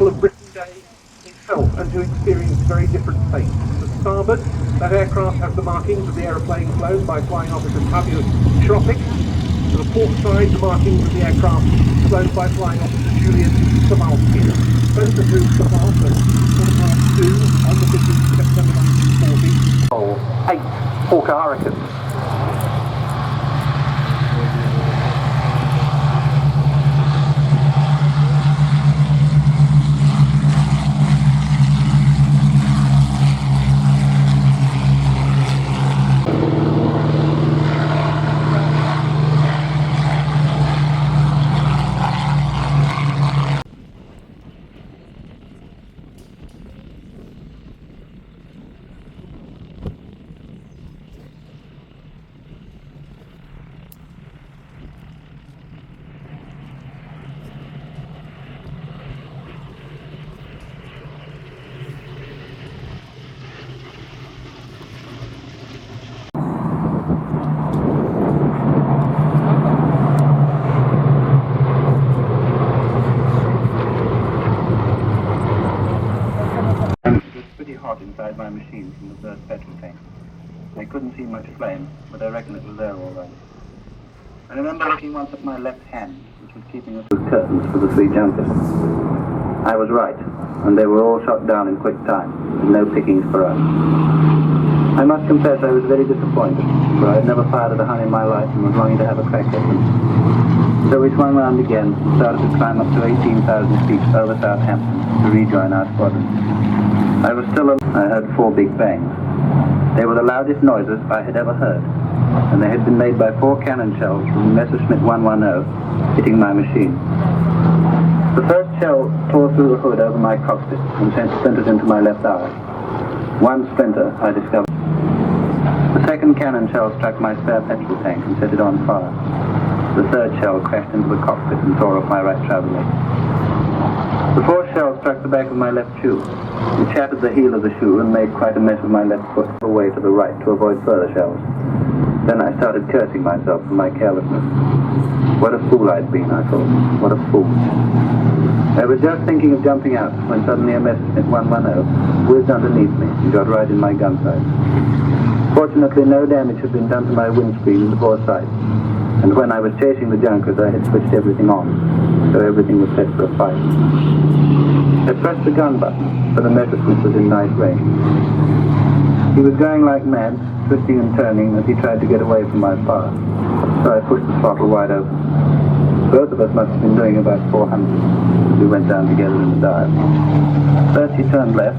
Battle of Britain Day itself and to experience very different fates. To the starboard, that aircraft has the markings of the aeroplane flown by Flying Officer Tavio Shropik. To the port side, the markings of the aircraft flown by Flying Officer Julian Samalski. Both are through the past at 2 on the 15th of September 1940. 8 Hawker Hurricanes. Inside my machine from the burst petrol tank. I couldn't see much flame, but I reckon it was there all right. I remember looking once at my left hand, which was keeping us with curtains for the 3 junkers. I was right, and they were all shot down in quick time, with no pickings for us. I must confess I was very disappointed, for I had never fired at a Hun in my life and was longing to have a crack at them. So we swung round again and started to climb up to 18,000 feet over Southampton to rejoin our squadron. I was still alone. I heard 4 big bangs. They were the loudest noises I had ever heard, and they had been made by 4 cannon shells from Messerschmitt 110 hitting my machine. The first shell tore through the hood over my cockpit and sent splinters into my left eye. 1 splinter I discovered. The second cannon shell struck my spare petrol tank and set it on fire. The third shell crashed into the cockpit and tore off my right trouser leg. The 4th shell struck the back of my left shoe. It shattered the heel of the shoe and made quite a mess of my left foot away to the right to avoid further shells. Then I started cursing myself for my carelessness. What a fool I'd been, I thought. What a fool. I was just thinking of jumping out when suddenly a Messerschmitt 110 whizzed underneath me and got right in my gun sight. Fortunately, no damage had been done to my windscreen in the fore sight, and when I was chasing the junkers, I had switched everything on, so everything was set for a fight. I pressed the gun button, for the Messerschmitt was in nice range. He was going like mad, twisting and turning as he tried to get away from my fire, so I pushed the throttle wide open. Both of us must have been doing about 400 as we went down together in the dive. First he turned left,